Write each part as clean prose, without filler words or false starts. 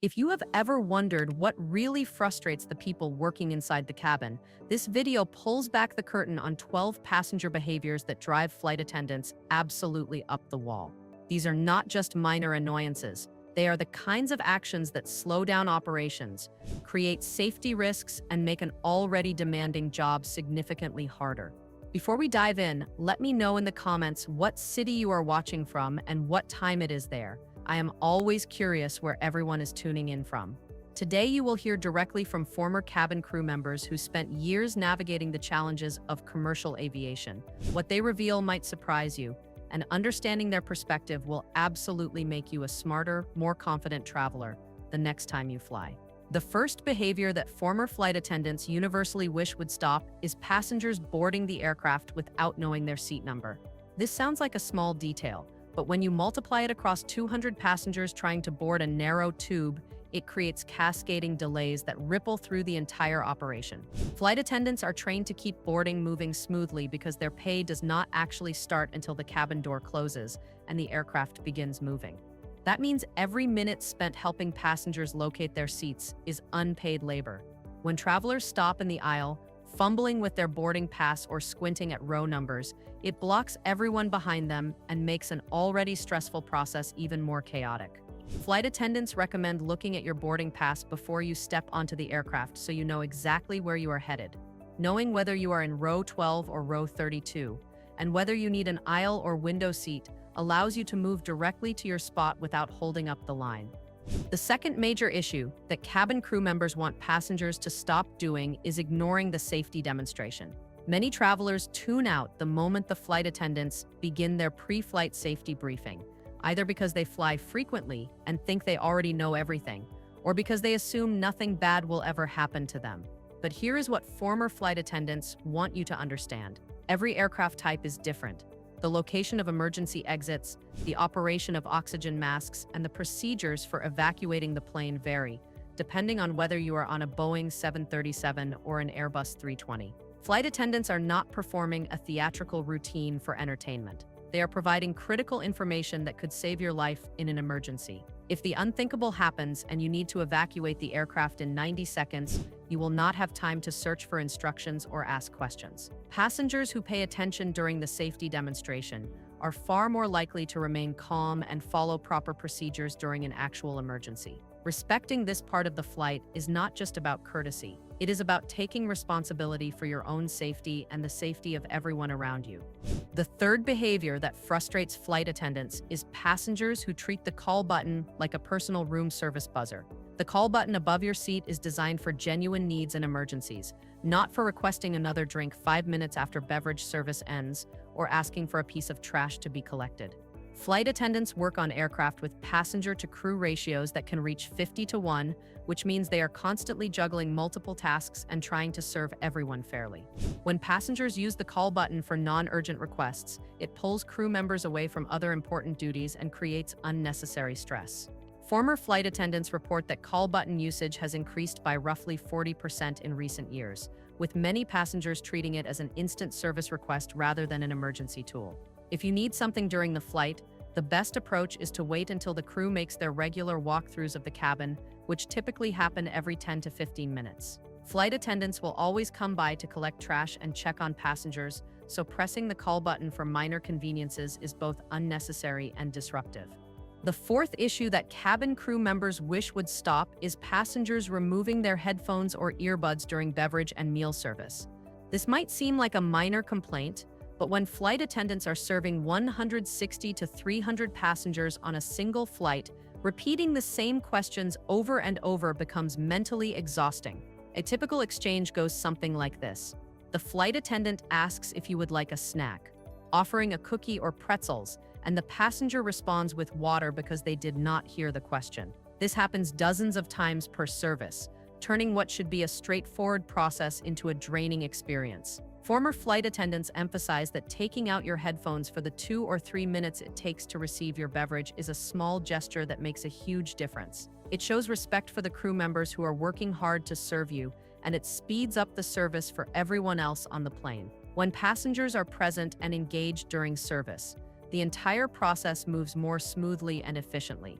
If you have ever wondered what really frustrates the people working inside the cabin, this video pulls back the curtain on 12 passenger behaviors that drive flight attendants absolutely up the wall. These are not just minor annoyances. They are the kinds of actions that slow down operations, create safety risks, and make an already demanding job significantly harder. Before we dive in, let me know in the comments what city you are watching from and what time it is there. I am always curious where everyone is tuning in from. Today, you will hear directly from former cabin crew members who spent years navigating the challenges of commercial aviation. What they reveal might surprise you, and understanding their perspective will absolutely make you a smarter, more confident traveler the next time you fly. The first behavior that former flight attendants universally wish would stop is passengers boarding the aircraft without knowing their seat number. This sounds like a small detail, but when you multiply it across 200 passengers trying to board a narrow tube, it creates cascading delays that ripple through the entire operation. Flight attendants are trained to keep boarding moving smoothly because their pay does not actually start until the cabin door closes and the aircraft begins moving. That means every minute spent helping passengers locate their seats is unpaid labor. When travelers stop in the aisle, fumbling with their boarding pass or squinting at row numbers, it blocks everyone behind them and makes an already stressful process even more chaotic. Flight attendants recommend looking at your boarding pass before you step onto the aircraft so you know exactly where you are headed. Knowing whether you are in row 12 or row 32, and whether you need an aisle or window seat, allows you to move directly to your spot without holding up the line. The second major issue that cabin crew members want passengers to stop doing is ignoring the safety demonstration. Many travelers tune out the moment the flight attendants begin their pre-flight safety briefing, either because they fly frequently and think they already know everything, or because they assume nothing bad will ever happen to them. But here is what former flight attendants want you to understand. Every aircraft type is different. The location of emergency exits, the operation of oxygen masks, and the procedures for evacuating the plane vary, depending on whether you are on a Boeing 737 or an Airbus 320. Flight attendants are not performing a theatrical routine for entertainment. They are providing critical information that could save your life in an emergency. If the unthinkable happens and you need to evacuate the aircraft in 90 seconds, you will not have time to search for instructions or ask questions. Passengers who pay attention during the safety demonstration are far more likely to remain calm and follow proper procedures during an actual emergency. Respecting this part of the flight is not just about courtesy. It is about taking responsibility for your own safety and the safety of everyone around you. The third behavior that frustrates flight attendants is passengers who treat the call button like a personal room service buzzer. The call button above your seat is designed for genuine needs and emergencies, not for requesting another drink 5 minutes after beverage service ends or asking for a piece of trash to be collected. Flight attendants work on aircraft with passenger-to-crew ratios that can reach 50-1, which means they are constantly juggling multiple tasks and trying to serve everyone fairly. When passengers use the call button for non-urgent requests, it pulls crew members away from other important duties and creates unnecessary stress. Former flight attendants report that call button usage has increased by roughly 40% in recent years, with many passengers treating it as an instant service request rather than an emergency tool. If you need something during the flight, the best approach is to wait until the crew makes their regular walkthroughs of the cabin, which typically happen every 10 to 15 minutes. Flight attendants will always come by to collect trash and check on passengers, so pressing the call button for minor conveniences is both unnecessary and disruptive. The fourth issue that cabin crew members wish would stop is passengers removing their headphones or earbuds during beverage and meal service. This might seem like a minor complaint, but when flight attendants are serving 160 to 300 passengers on a single flight, repeating the same questions over and over becomes mentally exhausting. A typical exchange goes something like this. The flight attendant asks if you would like a snack, offering a cookie or pretzels, and the passenger responds with water because they did not hear the question. This happens dozens of times per service, turning what should be a straightforward process into a draining experience. Former flight attendants emphasize that taking out your headphones for the 2 or 3 minutes it takes to receive your beverage is a small gesture that makes a huge difference. It shows respect for the crew members who are working hard to serve you, and it speeds up the service for everyone else on the plane. When passengers are present and engaged during service, the entire process moves more smoothly and efficiently.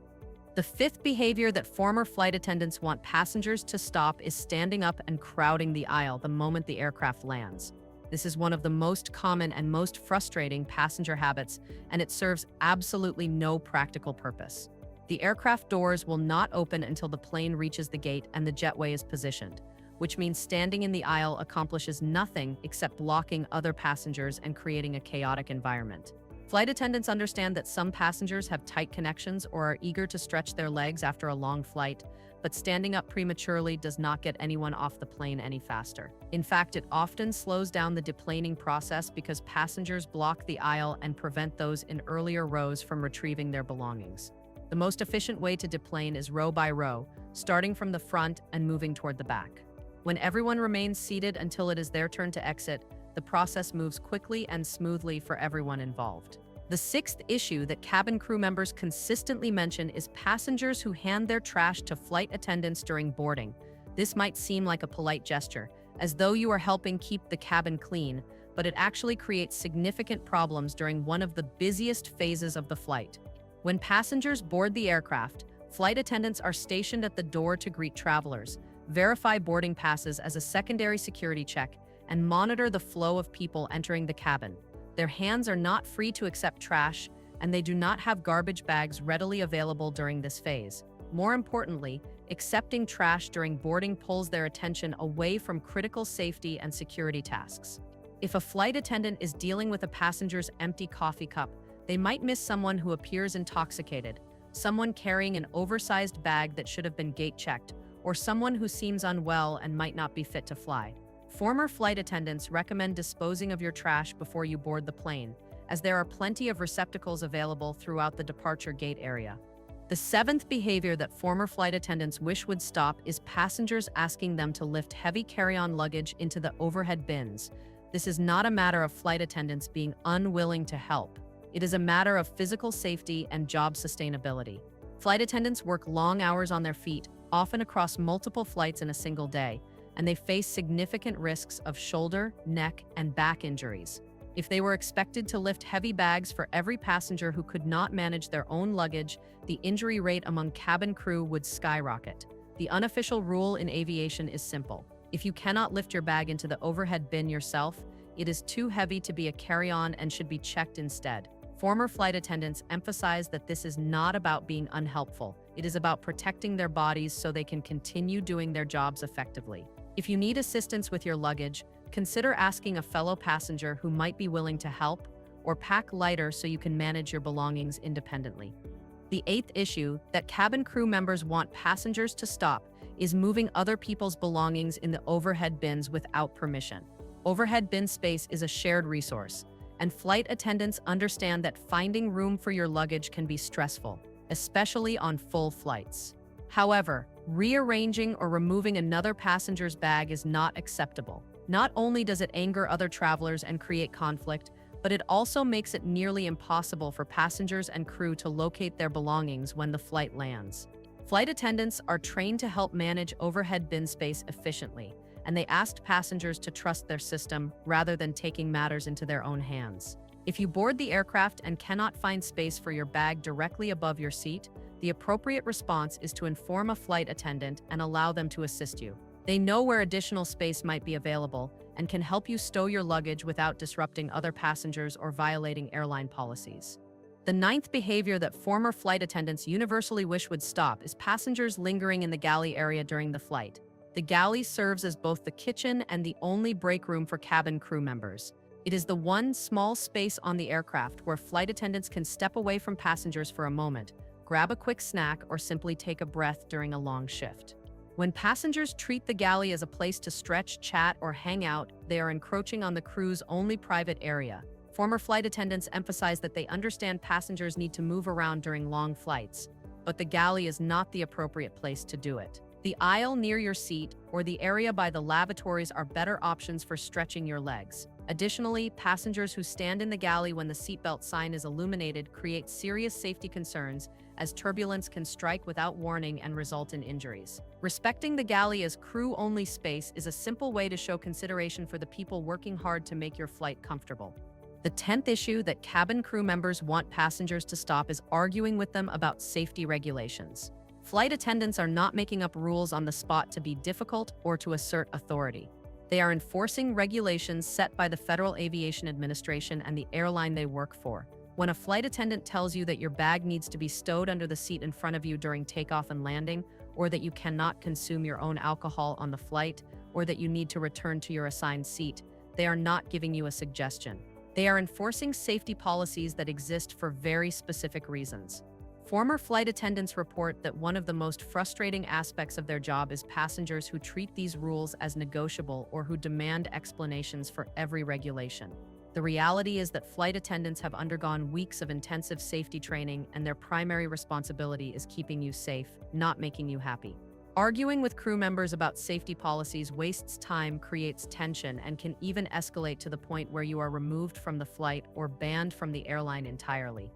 The fifth behavior that former flight attendants want passengers to stop is standing up and crowding the aisle the moment the aircraft lands. This is one of the most common and most frustrating passenger habits, and it serves absolutely no practical purpose. The aircraft doors will not open until the plane reaches the gate and the jetway is positioned, which means standing in the aisle accomplishes nothing except blocking other passengers and creating a chaotic environment. Flight attendants understand that some passengers have tight connections or are eager to stretch their legs after a long flight, but standing up prematurely does not get anyone off the plane any faster. In fact, it often slows down the deplaning process because passengers block the aisle and prevent those in earlier rows from retrieving their belongings. The most efficient way to deplane is row by row, starting from the front and moving toward the back. When everyone remains seated until it is their turn to exit, the process moves quickly and smoothly for everyone involved. The sixth issue that cabin crew members consistently mention is passengers who hand their trash to flight attendants during boarding. This might seem like a polite gesture, as though you are helping keep the cabin clean, but it actually creates significant problems during one of the busiest phases of the flight. When passengers board the aircraft, flight attendants are stationed at the door to greet travelers, verify boarding passes as a secondary security check, and monitor the flow of people entering the cabin. Their hands are not free to accept trash, and they do not have garbage bags readily available during this phase. More importantly, accepting trash during boarding pulls their attention away from critical safety and security tasks. If a flight attendant is dealing with a passenger's empty coffee cup, they might miss someone who appears intoxicated, someone carrying an oversized bag that should have been gate-checked, or someone who seems unwell and might not be fit to fly. Former flight attendants recommend disposing of your trash before you board the plane, as there are plenty of receptacles available throughout the departure gate area. The seventh behavior that former flight attendants wish would stop is passengers asking them to lift heavy carry-on luggage into the overhead bins. This is not a matter of flight attendants being unwilling to help. It is a matter of physical safety and job sustainability. Flight attendants work long hours on their feet, often across multiple flights in a single day, and they face significant risks of shoulder, neck, and back injuries. If they were expected to lift heavy bags for every passenger who could not manage their own luggage, the injury rate among cabin crew would skyrocket. The unofficial rule in aviation is simple. If you cannot lift your bag into the overhead bin yourself, it is too heavy to be a carry-on and should be checked instead. Former flight attendants emphasize that this is not about being unhelpful. It is about protecting their bodies so they can continue doing their jobs effectively. If you need assistance with your luggage, consider asking a fellow passenger who might be willing to help, or pack lighter so you can manage your belongings independently. The eighth issue that cabin crew members want passengers to stop is moving other people's belongings in the overhead bins without permission. Overhead bin space is a shared resource, and flight attendants understand that finding room for your luggage can be stressful, especially on full flights. However, rearranging or removing another passenger's bag is not acceptable. Not only does it anger other travelers and create conflict, but it also makes it nearly impossible for passengers and crew to locate their belongings when the flight lands. Flight attendants are trained to help manage overhead bin space efficiently, and they asked passengers to trust their system rather than taking matters into their own hands. If you board the aircraft and cannot find space for your bag directly above your seat, the appropriate response is to inform a flight attendant and allow them to assist you. They know where additional space might be available and can help you stow your luggage without disrupting other passengers or violating airline policies. The ninth behavior that former flight attendants universally wish would stop is passengers lingering in the galley area during the flight. The galley serves as both the kitchen and the only break room for cabin crew members. It is the one small space on the aircraft where flight attendants can step away from passengers for a moment, grab a quick snack, or simply take a breath during a long shift. When passengers treat the galley as a place to stretch, chat, or hang out, they are encroaching on the crew's only private area. Former flight attendants emphasize that they understand passengers need to move around during long flights, but the galley is not the appropriate place to do it. The aisle near your seat or the area by the lavatories are better options for stretching your legs. Additionally, passengers who stand in the galley when the seatbelt sign is illuminated create serious safety concerns, as turbulence can strike without warning and result in injuries. Respecting the galley as crew-only space is a simple way to show consideration for the people working hard to make your flight comfortable. The 10th issue that cabin crew members want passengers to stop is arguing with them about safety regulations. Flight attendants are not making up rules on the spot to be difficult or to assert authority. They are enforcing regulations set by the Federal Aviation Administration and the airline they work for. When a flight attendant tells you that your bag needs to be stowed under the seat in front of you during takeoff and landing, or that you cannot consume your own alcohol on the flight, or that you need to return to your assigned seat, they are not giving you a suggestion. They are enforcing safety policies that exist for very specific reasons. Former flight attendants report that one of the most frustrating aspects of their job is passengers who treat these rules as negotiable or who demand explanations for every regulation. The reality is that flight attendants have undergone weeks of intensive safety training, and their primary responsibility is keeping you safe, not making you happy. Arguing with crew members about safety policies wastes time, creates tension, and can even escalate to the point where you are removed from the flight or banned from the airline entirely.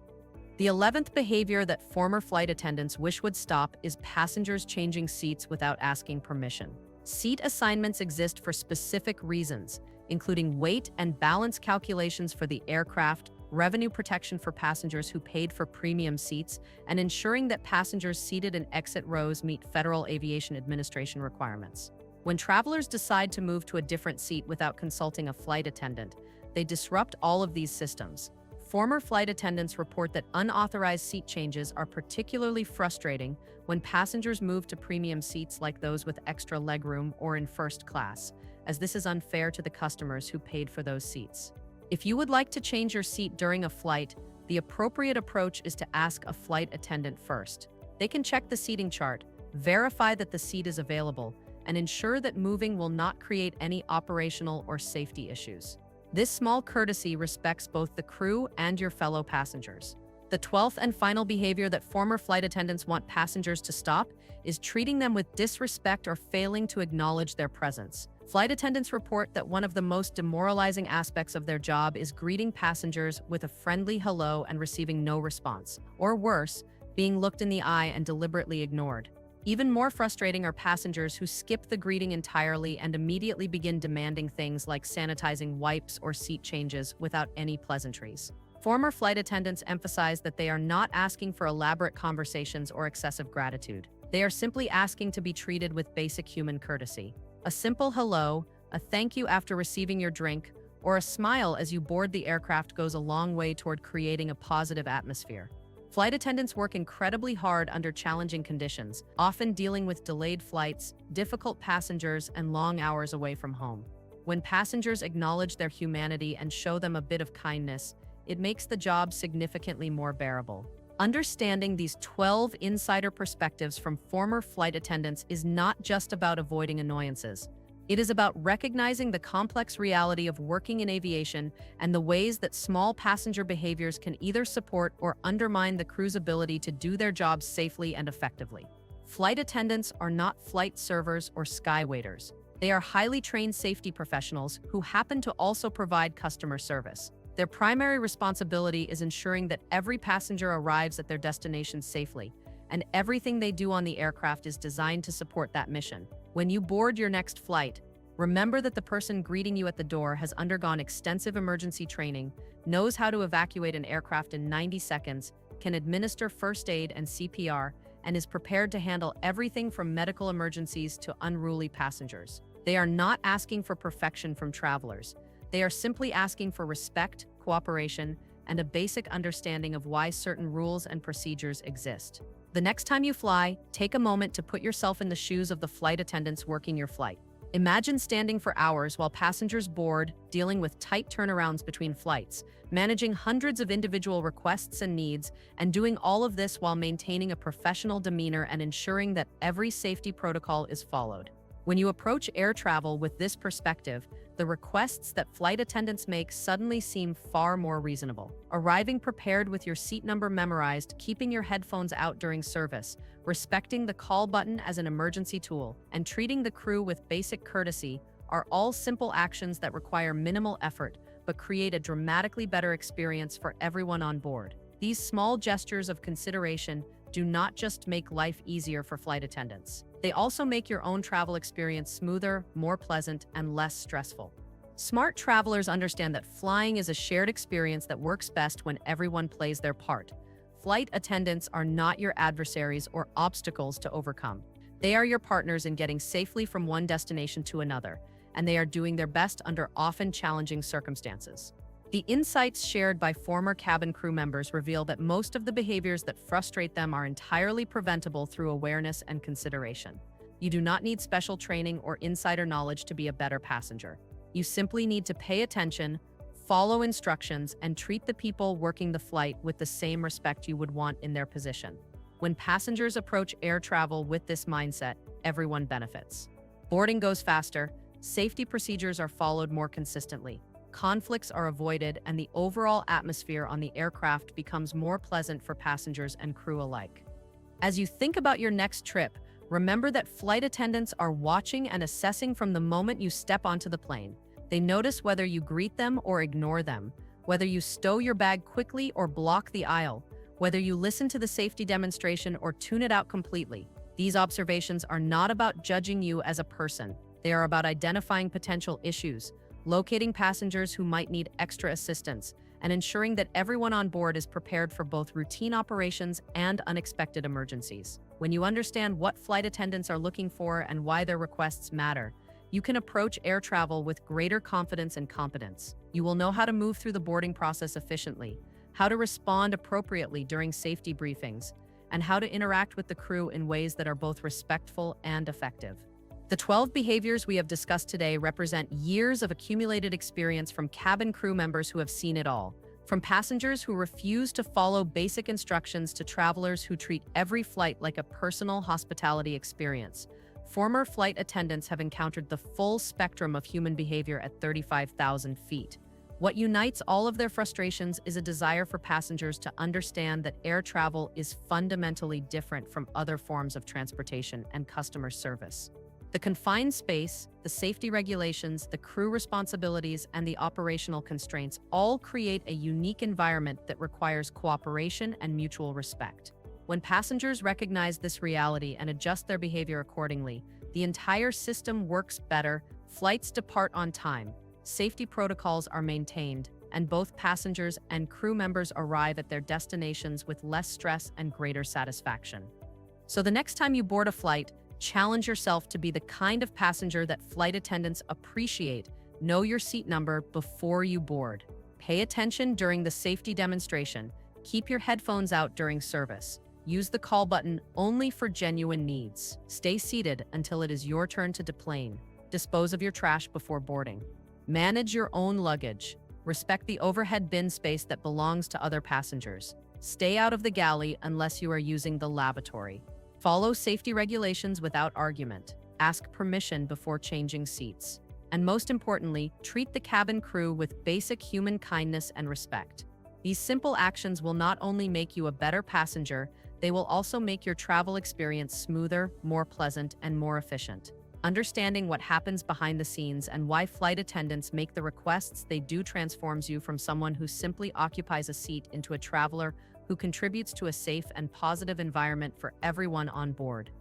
The 11th behavior that former flight attendants wish would stop is passengers changing seats without asking permission. Seat assignments exist for specific reasons, including weight and balance calculations for the aircraft, revenue protection for passengers who paid for premium seats, and ensuring that passengers seated in exit rows meet Federal Aviation Administration requirements. When travelers decide to move to a different seat without consulting a flight attendant, they disrupt all of these systems. Former flight attendants report that unauthorized seat changes are particularly frustrating when passengers move to premium seats like those with extra legroom or in first class, as this is unfair to the customers who paid for those seats. If you would like to change your seat during a flight, the appropriate approach is to ask a flight attendant first. They can check the seating chart, verify that the seat is available, and ensure that moving will not create any operational or safety issues. This small courtesy respects both the crew and your fellow passengers. The 12th and final behavior that former flight attendants want passengers to stop is treating them with disrespect or failing to acknowledge their presence. Flight attendants report that one of the most demoralizing aspects of their job is greeting passengers with a friendly hello and receiving no response, or worse, being looked in the eye and deliberately ignored. Even more frustrating are passengers who skip the greeting entirely and immediately begin demanding things like sanitizing wipes or seat changes without any pleasantries. Former flight attendants emphasize that they are not asking for elaborate conversations or excessive gratitude. They are simply asking to be treated with basic human courtesy. A simple hello, a thank you after receiving your drink, or a smile as you board the aircraft goes a long way toward creating a positive atmosphere. Flight attendants work incredibly hard under challenging conditions, often dealing with delayed flights, difficult passengers, and long hours away from home. When passengers acknowledge their humanity and show them a bit of kindness, it makes the job significantly more bearable. Understanding these 12 insider perspectives from former flight attendants is not just about avoiding annoyances. It is about recognizing the complex reality of working in aviation and the ways that small passenger behaviors can either support or undermine the crew's ability to do their jobs safely and effectively. Flight attendants are not flight servers or sky waiters. They are highly trained safety professionals who happen to also provide customer service. Their primary responsibility is ensuring that every passenger arrives at their destination safely, and everything they do on the aircraft is designed to support that mission. When you board your next flight, remember that the person greeting you at the door has undergone extensive emergency training, knows how to evacuate an aircraft in 90 seconds, can administer first aid and CPR, and is prepared to handle everything from medical emergencies to unruly passengers. They are not asking for perfection from travelers. They are simply asking for respect, cooperation, and a basic understanding of why certain rules and procedures exist. The next time you fly, take a moment to put yourself in the shoes of the flight attendants working your flight. Imagine standing for hours while passengers board, dealing with tight turnarounds between flights, managing hundreds of individual requests and needs, and doing all of this while maintaining a professional demeanor and ensuring that every safety protocol is followed. When you approach air travel with this perspective, the requests that flight attendants make suddenly seem far more reasonable. Arriving prepared with your seat number memorized, keeping your headphones out during service, respecting the call button as an emergency tool, and treating the crew with basic courtesy are all simple actions that require minimal effort but create a dramatically better experience for everyone on board. These small gestures of consideration do not just make life easier for flight attendants. They also make your own travel experience smoother, more pleasant, and less stressful. Smart travelers understand that flying is a shared experience that works best when everyone plays their part. Flight attendants are not your adversaries or obstacles to overcome. They are your partners in getting safely from one destination to another, and they are doing their best under often challenging circumstances. The insights shared by former cabin crew members reveal that most of the behaviors that frustrate them are entirely preventable through awareness and consideration. You do not need special training or insider knowledge to be a better passenger. You simply need to pay attention, follow instructions, and treat the people working the flight with the same respect you would want in their position. When passengers approach air travel with this mindset, everyone benefits. Boarding goes faster, safety procedures are followed more consistently, conflicts are avoided, and the overall atmosphere on the aircraft becomes more pleasant for passengers and crew alike. As you think about your next trip, remember that flight attendants are watching and assessing from the moment you step onto the plane. They notice whether you greet them or ignore them, whether you stow your bag quickly or block the aisle, whether you listen to the safety demonstration or tune it out completely. These observations are not about judging you as a person. They are about identifying potential issues, locating passengers who might need extra assistance, and ensuring that everyone on board is prepared for both routine operations and unexpected emergencies. When you understand what flight attendants are looking for and why their requests matter, you can approach air travel with greater confidence and competence. You will know how to move through the boarding process efficiently, how to respond appropriately during safety briefings, and how to interact with the crew in ways that are both respectful and effective. The 12 behaviors we have discussed today represent years of accumulated experience from cabin crew members who have seen it all. From passengers who refuse to follow basic instructions to travelers who treat every flight like a personal hospitality experience, former flight attendants have encountered the full spectrum of human behavior at 35,000 feet. What unites all of their frustrations is a desire for passengers to understand that air travel is fundamentally different from other forms of transportation and customer service. The confined space, the safety regulations, the crew responsibilities, and the operational constraints all create a unique environment that requires cooperation and mutual respect. When passengers recognize this reality and adjust their behavior accordingly, the entire system works better, flights depart on time, safety protocols are maintained, and both passengers and crew members arrive at their destinations with less stress and greater satisfaction. So the next time you board a flight, challenge yourself to be the kind of passenger that flight attendants appreciate. Know your seat number before you board. Pay attention during the safety demonstration. Keep your headphones out during service. Use the call button only for genuine needs. Stay seated until it is your turn to deplane. Dispose of your trash before boarding. Manage your own luggage. Respect the overhead bin space that belongs to other passengers. Stay out of the galley unless you are using the lavatory. Follow safety regulations without argument. Ask permission before changing seats. And most importantly, treat the cabin crew with basic human kindness and respect. These simple actions will not only make you a better passenger, they will also make your travel experience smoother, more pleasant, and more efficient. Understanding what happens behind the scenes and why flight attendants make the requests they do transforms you from someone who simply occupies a seat into a traveler who contributes to a safe and positive environment for everyone on board.